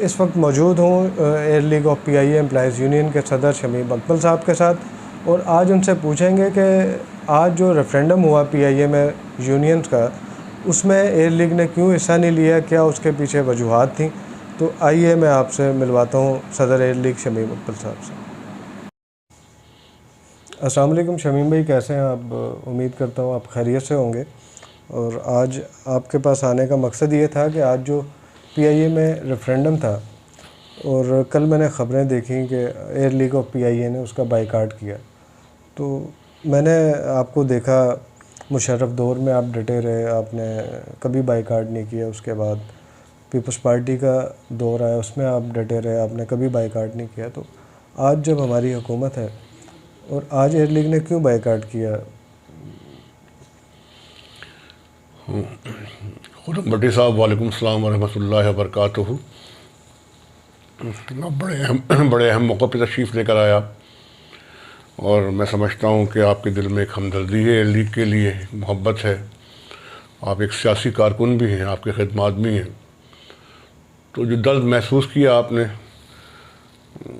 इस वक्त मौजूद हूँ air league of PIA employees union के सदर शमीम अकमल साहब के साथ, और आज उनसे पूछेंगे कि आज जो रेफरेंडम हुआ पीआईए में यूनियंस का, उसमें एयर लीग ने क्यों हिस्सा नहीं लिया, क्या उसके पीछे वजूहात थी। तो आइए मैं आपसे मिलवाता हूँ सदर एयर लीग शमीम अकमल साहब से। अस्सलाम वालेकुम शमीम भाई, कैसे हैं आप? उम्मीद करता हूँ आप खैरियत से होंगे। और आज आपके पास आने का मकसद ये था कि आज जो पीआईए में रेफरेंडम था, और कल मैंने ख़बरें देखी कि एयर लीग ऑफ पीआईए ने उसका बाइकाट किया। तो मैंने आपको देखा मुशर्रफ दौर में आप डटे रहे, आपने कभी बाइकाट नहीं किया। उसके बाद पीपल्स पार्टी का दौर आया, उसमें आप डटे रहे, आपने कभी बाइकाट नहीं किया। तो आज जब हमारी हुकूमत है और आज एयर लीग ने क्यों बाइकाट किया? खुरम भट्टी साहब, वालेकुम सलाम वरहमतुल्लाहि वबरकातुहू। आप बड़े अहम मौक़े पर तशरीफ़ लेकर आया, और मैं समझता हूँ कि आपके दिल में एक हमदर्दी है एयर लीग के लिए, मोहब्बत है। आप एक सियासी कारकुन भी हैं, आपके खिदमात भी हैं। तो जो दर्द महसूस किया आपने,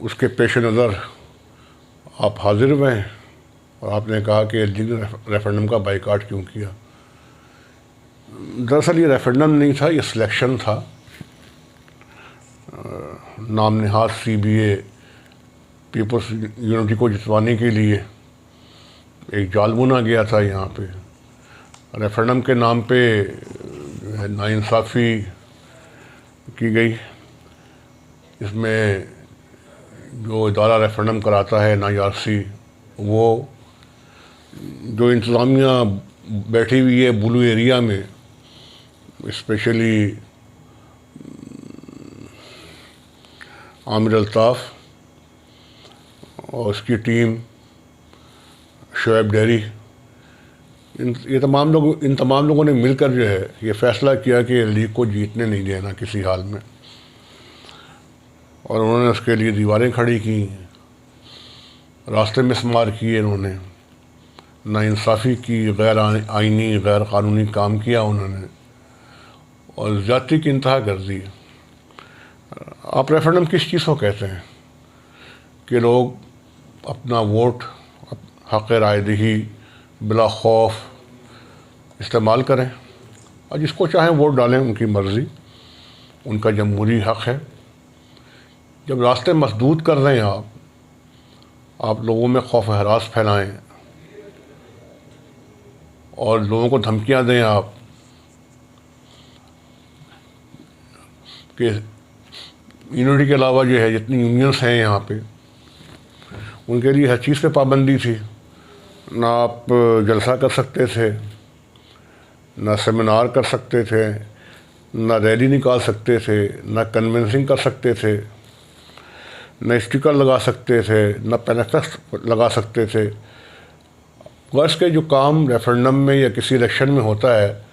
उसके पेश नज़र आप हाजिर हुए हैं और आपने कहा कि एयर लीग ने रेफरेंडम का बाइकाट क्यों किया। दरअसल ये रेफरेंडम नहीं था, ये सिलेक्शन था। नाम नहाद सीबीए पीपल्स यूनिटी को जितवाने के लिए एक जाल बुना गया था। यहाँ पे रेफरेंडम के नाम पे जो है नाइंसाफ़ी की गई। इसमें जो इदारा रेफरेंडम कराता है NIRC, वो जो इंतज़ामिया बैठी हुई है ब्लू एरिया में, स्पेशली आमिर अल्ताफ़ और उसकी टीम, शोएब डेरी, इन तमाम लोगों ने मिलकर जो है ये फ़ैसला किया कि लीग को जीतने नहीं देना किसी हाल में। और उन्होंने उसके लिए दीवारें खड़ी की, रास्ते में शुमार किए, उन्होंने नाइंसाफ़ी की, गैर आइनी गैर क़ानूनी काम किया उन्होंने, और ज़्यादती की इंतहा कर दी। आप रेफरेंडम किस चीज़ को कहते हैं कि लोग अपना वोट, हक़ रायदही बिला खौफ इस्तेमाल करें और जिसको चाहें वोट डालें, उनकी मर्ज़ी, उनका जमहूरी हक़ है। जब रास्ते मसदूद कर रहे हैं आप लोगों में खौफ हरास फैलाएं और लोगों को धमकियां दें आप कि यूनिटी के अलावा जो है जितनी यूनियंस हैं यहाँ पे, उनके लिए हर चीज़ पे पाबंदी थी। ना आप जलसा कर सकते थे, ना सेमिनार कर सकते थे, ना रैली निकाल सकते थे, ना कन्वेंसिंग कर सकते थे, न स्टिकर लगा सकते थे, न पेनिफेस्ट लगा सकते थे। वर्ष के जो काम रेफरेंडम में या किसी इलेक्शन में होता है,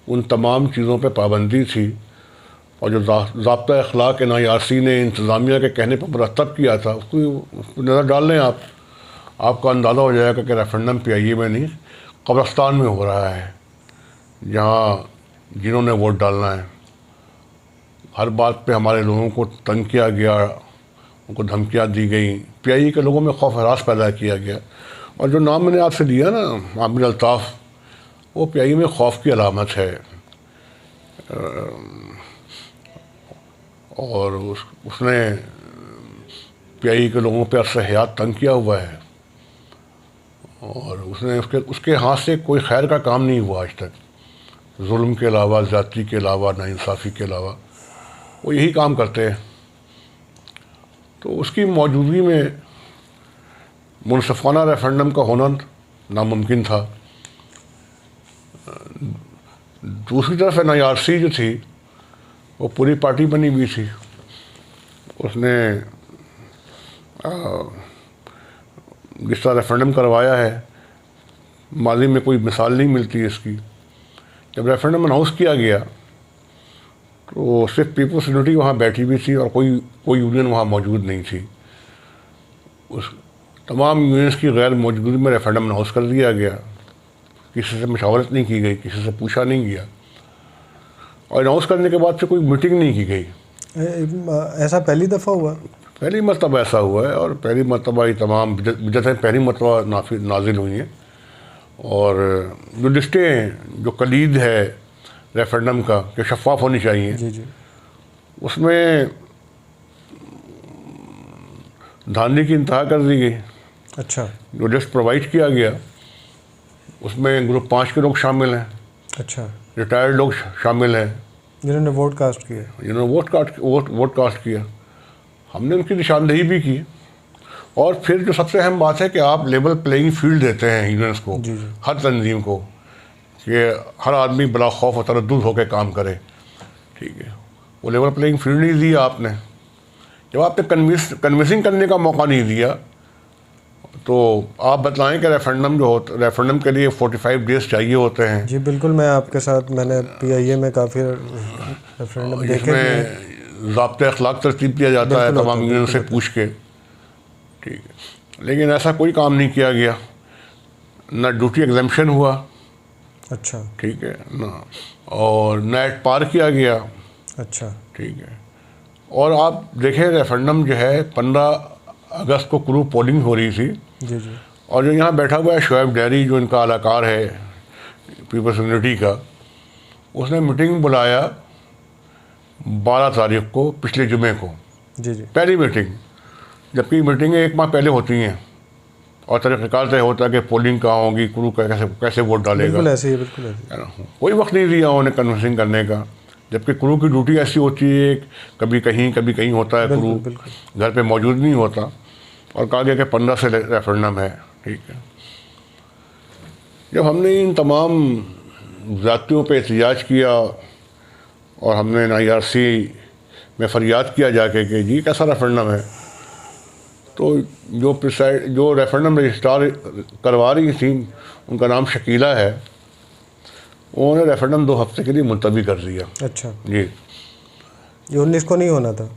उन तमाम चीज़ों पे पाबंदी थी। और जो ज़ाब्ता अखलाक NIRC ने इंतज़ामिया के कहने पर मुरतब किया था, उसको नज़र डाल लें आप, आपका अंदाज़ा हो जाएगा कि रेफरेंडम पीआईए में नहीं, कब्रिस्तान में हो रहा है, जहाँ जिन्होंने वोट डालना है। हर बात पे हमारे लोगों को तंग किया गया, उनको धमकियाँ दी गई, पीआईए के लोगों में खौफ हरास पैदा किया गया। और जो नाम मैंने आपसे दिया ना, आमिर अल्ताफ़, वो पीआईए में खौफ की अलामत है। और उसने पीआईए के लोगों पर अरसे हयात तंग किया हुआ है, और उसने उसके हाथ से कोई खैर का काम नहीं हुआ आज तक। जुल्म के अलावा, ज़्यादती के अलावा, नाइंसाफ़ी के अलावा वो यही काम करते हैं। तो उसकी मौजूदगी में मुनसिफ़ाना रेफरेंडम का होना नामुमकिन था। दूसरी तरफ NIRC जो थी, वो पूरी पार्टी बनी हुई थी। उसने जिस तरह रेफरेंडम करवाया है, माजी में कोई मिसाल नहीं मिलती इसकी। जब रेफरेंडम अनाउंस किया गया तो सिर्फ पीपल्स यूनिटी वहाँ बैठी हुई थी और कोई यूनियन वहाँ मौजूद नहीं थी। उस तमाम यूनियंस की गैर मौजूदगी में रेफरेंडम अनाउंस कर दिया गया। किसी से मशावरत नहीं की गई, किसी से पूछा नहीं गया, और अनाउंस करने के बाद से कोई मीटिंग नहीं की गई। ऐसा पहली दफ़ा हुआ? पहली मरतबा ऐसा हुआ है, और पहली मरतबा ही तमाम बिदअतें पहली मरतबा नाजिल हुई हैं। और जो लिस्टें जो कलीद है रेफरेंडम का कि शफाफ होनी चाहिए, जी जी। उसमें धांधली की इंतहा कर दी गई। अच्छा जो लिस्ट प्रोवाइड किया गया उसमें ग्रुप 5 के लोग शामिल हैं, अच्छा। रिटायर्ड लोग शामिल हैं, जिन्होंने वोट कास्ट किया। जिन्होंने वोट कास्ट किया। हमने उनकी निशानदेही भी की। और फिर जो सबसे अहम बात है कि आप लेवल प्लेइंग फील्ड देते हैं यूनियंस को, जी जी। हर तंजीम को, कि हर आदमी बला खौफ और तरद्दुद होकर काम करे। ठीक है, वो लेवल प्लेइंग फील्ड नहीं दिया आपने। जब आपने कन्विंसिंग करने का मौका नहीं दिया, तो आप बतलाएं कि रेफरेंडम के लिए 45 डेज चाहिए होते हैं। जी बिल्कुल, मैं आपके साथ, मैंने PIA में काफ़ी रेफरेंडम देखे भी हैं। जिसमें ज़ाब्ते अखलाक तरतीब दिया जाता है तमाम यूनियन से पूछ के। ठीक है, लेकिन ऐसा कोई काम नहीं किया गया, ना ड्यूटी एग्जाम्पशन हुआ। अच्छा ठीक है ना, और नेट पार किया गया। अच्छा। ठीक है, और आप देखें रेफरेंडम जो है 15 अगस्त को क्रू पोलिंग हो रही थी। जी जी। और जो यहाँ बैठा हुआ है शोएब डैरी, जो इनका अलाकार है पीपल्स यूनिटी का, उसने मीटिंग बुलाया 12 तारीख को, पिछले जुमे को। जी जी। पहली मीटिंग, जबकि मीटिंगें 1 माह पहले होती हैं और तरीक़ाकार तय होता है कि पोलिंग कहाँ होगी, क्रू कैसे वोट डालेगा। बिल्कुल ऐसे ही, बिल्कुल ऐसे है ना। कोई वक्त नहीं दिया उन्हें कन्विंसिंग करने का, जबकि क्रू की ड्यूटी ऐसी होती है, कभी कहीं होता है, क्रू घर पे मौजूद नहीं होता। और कहा गया कि 15 से रेफरेंडम है। ठीक है, जब हमने इन तमाम ज़्यादतियों पे एहतजाज किया और हमने IRC में फरियाद किया जाके कि जी कैसा रेफरेंडम है, तो जो रेफरेंडम रजिस्ट्रार करवा रही थी, उनका नाम शकीला है, उन्होंने रेफरेंडम 2 हफ्ते के लिए मुलतवी कर दिया। अच्छा जी, ये 19 को नहीं होना था?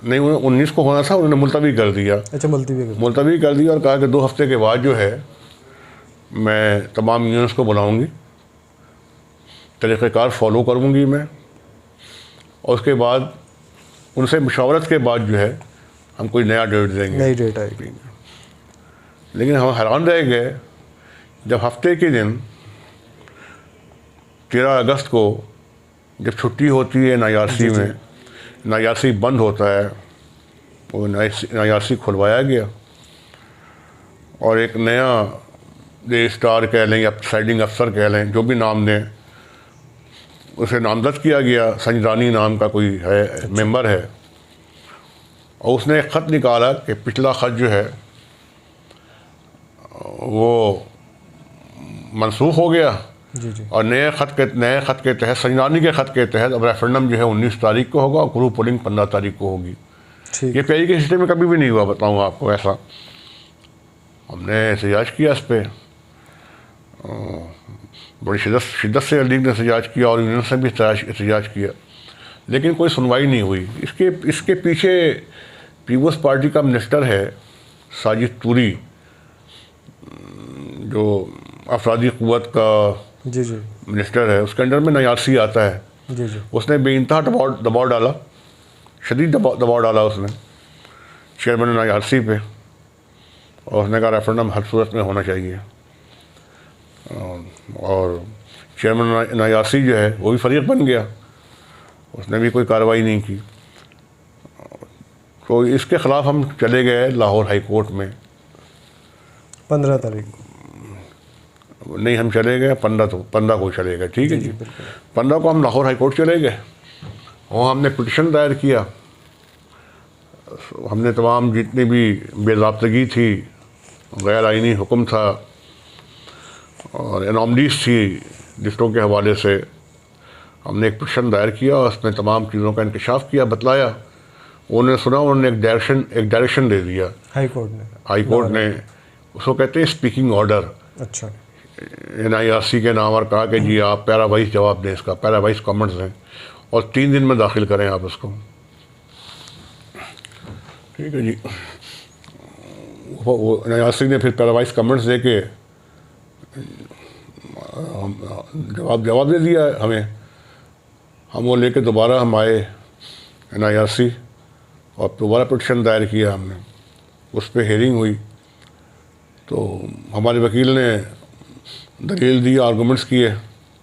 नहीं, उन्हें 19 को होना था, उन्होंने मुलतवी कर दिया। अच्छा, मुलतवी कर दिया और कहा कि 2 हफ्ते के बाद जो है मैं तमाम यूनियंस को बुलाऊंगी, तरीक़ेकार फॉलो करूंगी मैं, और उसके बाद उनसे मुशावरत के बाद जो है हम कोई नया डेट देंगे, नई डेट आएगी। लेकिन हम हैरान रह गए जब हफ्ते के दिन 13 अगस्त को जब छुट्टी होती है IRC में, IRC बंद होता है, वो IRC खुलवाया गया और एक नया रजिस्ट्रार कह लें या प्रिसाइडिंग अफसर कह लें, जो भी नाम दें, उसे नामजद किया गया। संजरानी नाम का कोई है, मेंबर है, और उसने एक ख़त निकाला कि पिछला ख़त जो है वो मनसूख हो गया। जी जी। और नए ख़त के तहत, संजरानी के ख़त के तहत अब रेफरेंडम जो है 19 तारीख को होगा और क्रू पोलिंग 15 तारीख को होगी। ये PIA के सिस्टम में कभी भी नहीं हुआ, बताऊँगा आपको ऐसा। हमने एहतजाज किया इस पर, बड़ी शिद्दत से लीग ने एहतजाज किया और यूनियन से भी एहतजाज किया, लेकिन कोई सुनवाई नहीं हुई। इसके पीछे पीपल्स पार्टी का मिनिस्टर है साजिद तूरी, जो अफरादी क़ुव्वत का जी जी मिनिस्टर है, उसके अंडर में IRC आता है। जी जी। उसने बेइंतहा दबाव डाला, शदीद दबाव डाला उसने चेयरमैन IRC पे, और उसने कहा रेफरेंडम हर सूरत में होना चाहिए। और चेयरमैन IRC जो है वो भी फरीक बन गया, उसने भी कोई कार्रवाई नहीं की। तो इसके ख़िलाफ़ हम चले गए लाहौर हाई कोर्ट में 15 तारीख को। नहीं, हम चले गए 15 को चले गए। ठीक है जी, 15 को हम लाहौर हाई कोर्ट चले गए और हमने पिटिशन दायर किया। हमने तमाम जितनी भी बेज़ाब्तगी थी, गैर आइनी हुक्म था और एनॉमलीज थी लिस्टों के हवाले से, हमने एक पिटिशन दायर किया और उसमें तमाम चीज़ों का इंकशाफ किया, बतलाया। उन्होंने सुना, उन्होंने एक डायरेक्शन दे दिया हाई कोर्ट ने, उसको कहते हैं स्पीकिंग ऑर्डर। अच्छा। NIRC के नाम और कहा कि जी आप पैरावाइज जवाब दें, इसका पैरावाइज कमेंट्स दें और 3 दिन में दाखिल करें आप इसको। ठीक है जी, वो NIRC ने फिर पैरावाइज कमेंट्स दे के जवाब दे दिया हमें। हम वो लेके दोबारा हम आए NIRC और दोबारा पिटिशन दायर किया हमने, उस पर हेयरिंग हुई। तो हमारे वकील ने दलील दी, आर्गूमेंट्स किए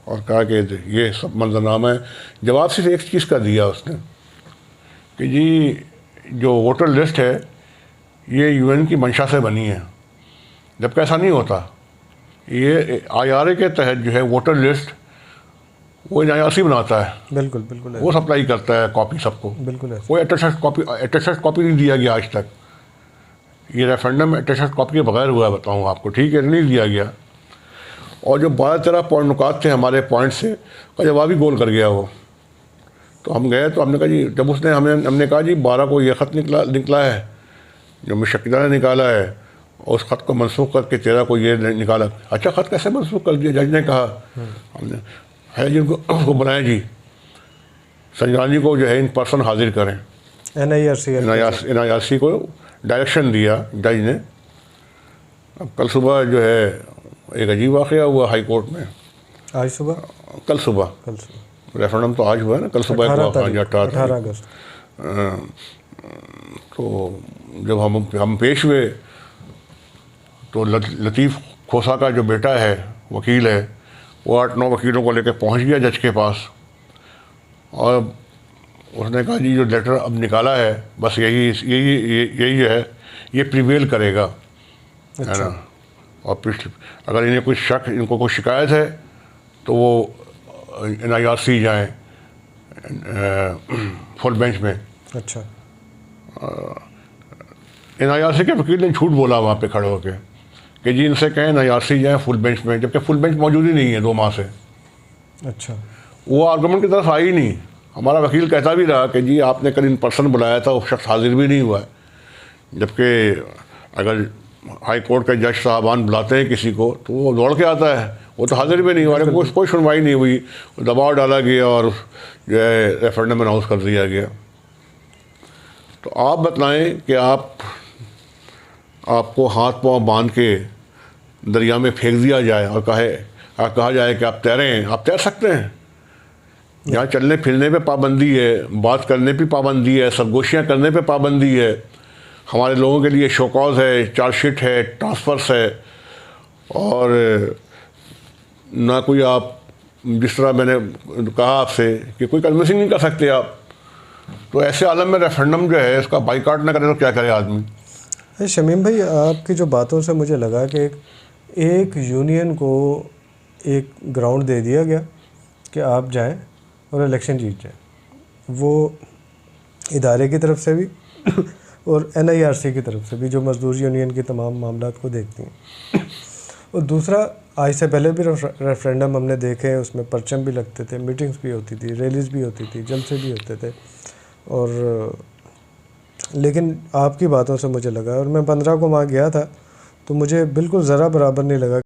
और कहा कि ये सब मंजरनामा है। जवाब सिर्फ एक चीज़ का दिया उसने कि जी जो वोटर लिस्ट है ये UN की मंशा से बनी है, जबकि ऐसा नहीं होता। ये IRA के तहत जो है वोटर लिस्ट वो NIRC बनाता है, बिल्कुल बिल्कुल वो सप्लाई करता है कॉपी सबको। बिल्कुल ऐसा। कोई अटेस्टेड कॉपी नहीं दिया गया आज तक। ये रेफरेंडम अटेस्टेड कॉपी के बगैर हुआ है, बताऊँ आपको, ठीक है, नहीं दिया गया। और जो 12-13 पॉइंट नुकात थे हमारे पॉइंट से, का जवाब ही गोल कर गया वो। तो हम गए तो हमने कहा जी, जब उसने हमने कहा जी 12 को ये ख़त निकला है जो मुशक्किला ने निकाला है, और उस ख़त को मनसूख करके 13 को ये निकाला। अच्छा, ख़त कैसे मनसूख कर दिया? जज ने कहा। हमने है जिनको उसको बनाया जी, संजानी को जो है इन पर्सन हाजिर करें। NIRC को डायरेक्शन दिया जज ने। अब कल सुबह जो है एक अजीब वाक़या हुआ हाई कोर्ट में। आज सुबह? कल सुबह रेफरेंडम तो आज हुआ है ना, कल सुबह 18 अगस्त। तो जब हम पेश हुए तो लतीफ़ खोसा का जो बेटा है, वकील है, वो 8-9 वकीलों को लेकर पहुंच गया जज के पास, और उसने कहा जी जो लेटर अब निकाला है बस यही है, ये प्रिवेल करेगा। अच्छा। है ना। और अगर इन्हें कुछ शक, इनको कोई शिकायत है तो वो NIRC जाएँ फुल बेंच में। अच्छा। NIRC के वकील ने झूठ बोला वहाँ पे खड़े होकर कि जी इनसे कहें NIRC जाएँ फुल बेंच में, जबकि फुल बेंच मौजूद ही नहीं है 2 माह से। अच्छा। वो आर्गूमेंट की तरफ आई ही नहीं। हमारा वकील कहता भी रहा कि जी आपने कल इन पर्सन बुलाया था, वो शख्स हाजिर भी नहीं हुआ है, जबकि अगर हाई कोर्ट के जज साहबान बुलाते हैं किसी को तो वो दौड़ के आता है, वो तो हाजिर भी नहीं हुआ। कोई सुनवाई नहीं हुई, दबाव डाला गया और जो है रेफरेंडम अनाउंस कर दिया गया। तो आप बतलाएं कि आपको हाथ पाँव बांध के दरिया में फेंक दिया जाए और कहा जाए कि आप तैरें, आप तैर सकते हैं? यहाँ चलने फिरने पे पाबंदी है, बात करने पे पाबंदी है, सरगोशियाँ करने पे पाबंदी है, हमारे लोगों के लिए शोकॉज है, चार्जशीट है, ट्रांसफ़र्स है, और ना कोई आप, जिस तरह मैंने कहा आपसे कि कोई कन्विंसिंग नहीं कर सकते आप। तो ऐसे आलम में रेफरेंडम जो है इसका बाइकाट ना करे तो क्या करे आदमी। शमीम भाई, आपकी जो बातों से मुझे लगा कि एक यूनियन को एक ग्राउंड दे दिया गया कि आप जाएं और इलेक्शन जीत जाएं, वो इदारे की तरफ से भी और NIRC की तरफ से भी, जो मजदूर यूनियन की तमाम मामलात को देखती हैं। और दूसरा, आज से पहले भी रेफरेंडम हमने देखे, उसमें परचम भी लगते थे, मीटिंग्स भी होती थी, रैलीज भी होती थी, जलसे भी होते थे। और लेकिन आपकी बातों से मुझे लगा, और मैं 15 को वहाँ गया था, तो मुझे बिल्कुल ज़रा बराबर नहीं लगा